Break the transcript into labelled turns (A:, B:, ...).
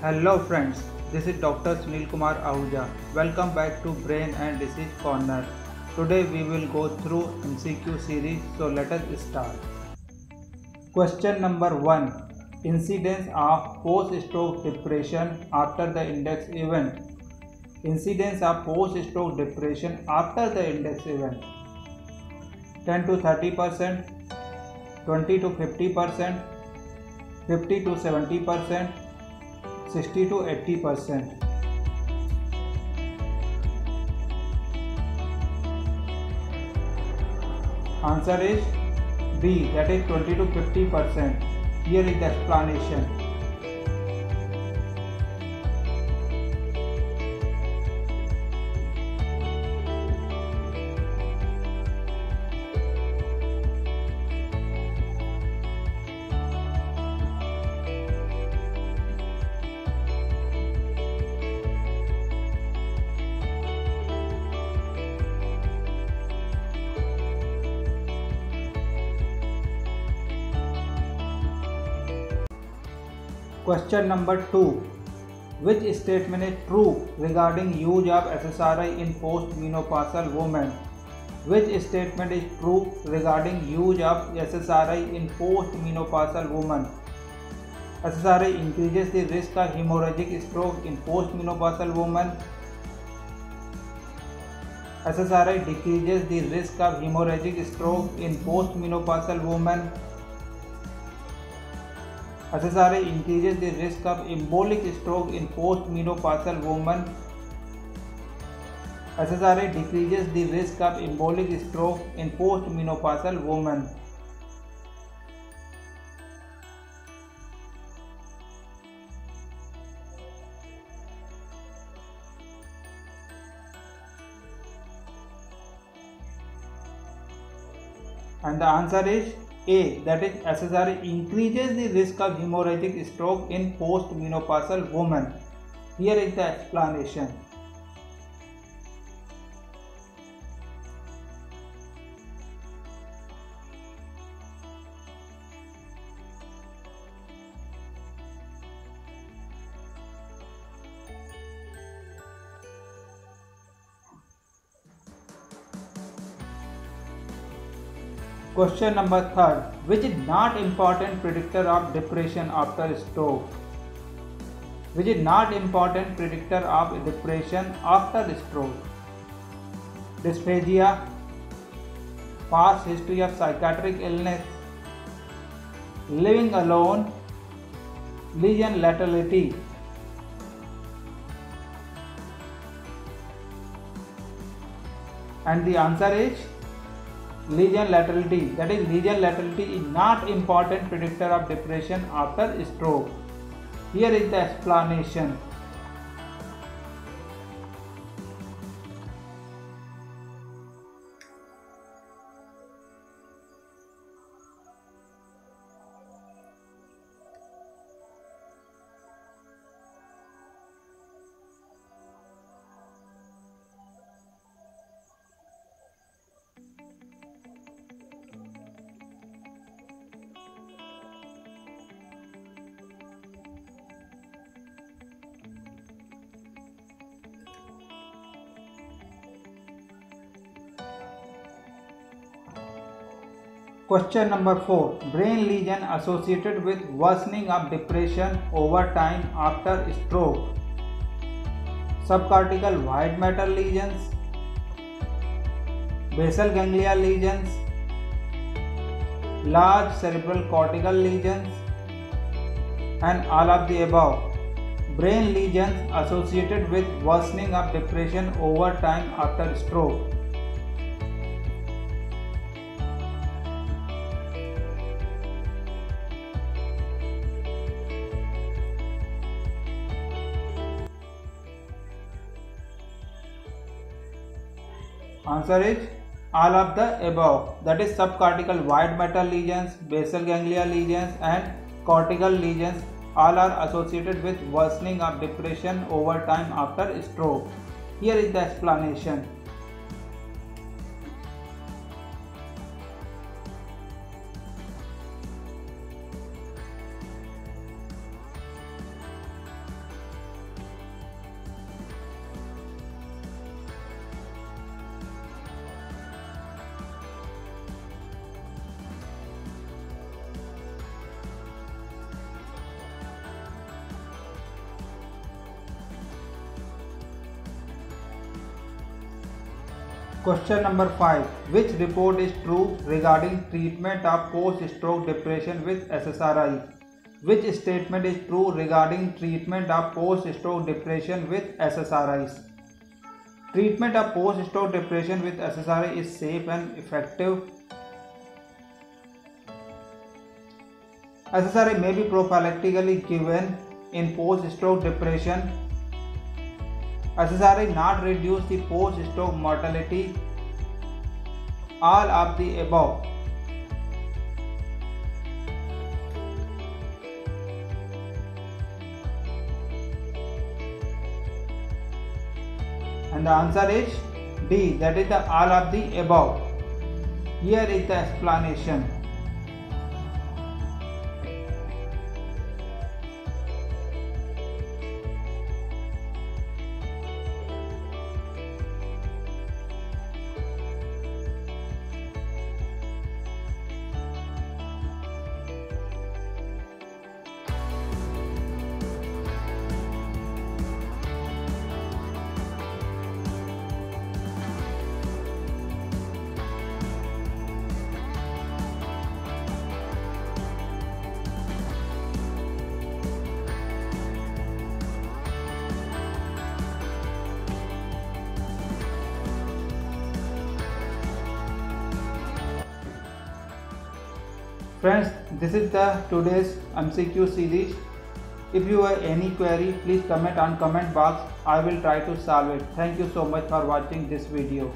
A: Hello friends, this is Dr. Sunil Kumar Ahuja. Welcome back to Brain and Disease Corner. Today we will go through MCQ series, so let us start. Question number 1. Incidence of post-stroke depression after the index event. Incidence of post-stroke depression after the index event. 10 to 30%, 20 to 50%, 50 to 70%, 60 to 80%. Answer is B, that is 20 to 50%. Here is the explanation. Question number 2. Which statement is true regarding use of SSRI in postmenopausal women? Which statement is true regarding use of SSRI in postmenopausal women? SSRI increases the risk of hemorrhagic stroke in postmenopausal women. SSRI decreases the risk of hemorrhagic stroke in postmenopausal women. SSRI increases the risk of embolic stroke in postmenopausal women. SSRI decreases the risk of embolic stroke in postmenopausal women. And the answer is A, that is SSRI increases the risk of hemorrhagic stroke in postmenopausal women. Here is the explanation. Question number 3. Which is not important predictor of depression after stroke? Which is not important predictor of depression after stroke? Dysphagia, past history of psychiatric illness, living alone, lesion laterality. And the answer is lesion laterality. That is, lesion laterality is not important predictor of depression after stroke. Here is the explanation. Question number 4. Brain lesion associated with worsening of depression over time after stroke. Subcortical white matter lesions, basal ganglia lesions, large cerebral cortical lesions, and all of the above. Brain lesions associated with worsening of depression over time after stroke. Answer is all of the above. That is, subcortical white matter lesions, basal ganglia lesions, and cortical lesions all are associated with worsening of depression over time after stroke. Here is the explanation. Question number 5. Which report is true regarding treatment of post-stroke depression with SSRI? Which statement is true regarding treatment of post-stroke depression with SSRIs? Treatment of post-stroke depression with SSRI is safe and effective. SSRI may be prophylactically given in post-stroke depression. SSRI not reduce the post-stroke mortality. All of the above. And the answer is D, that is the all of the above. Here is the explanation. Friends, this is the today's MCQ series. If you have any query, please comment on comment box. I will try to solve it. Thank you so much for watching this video.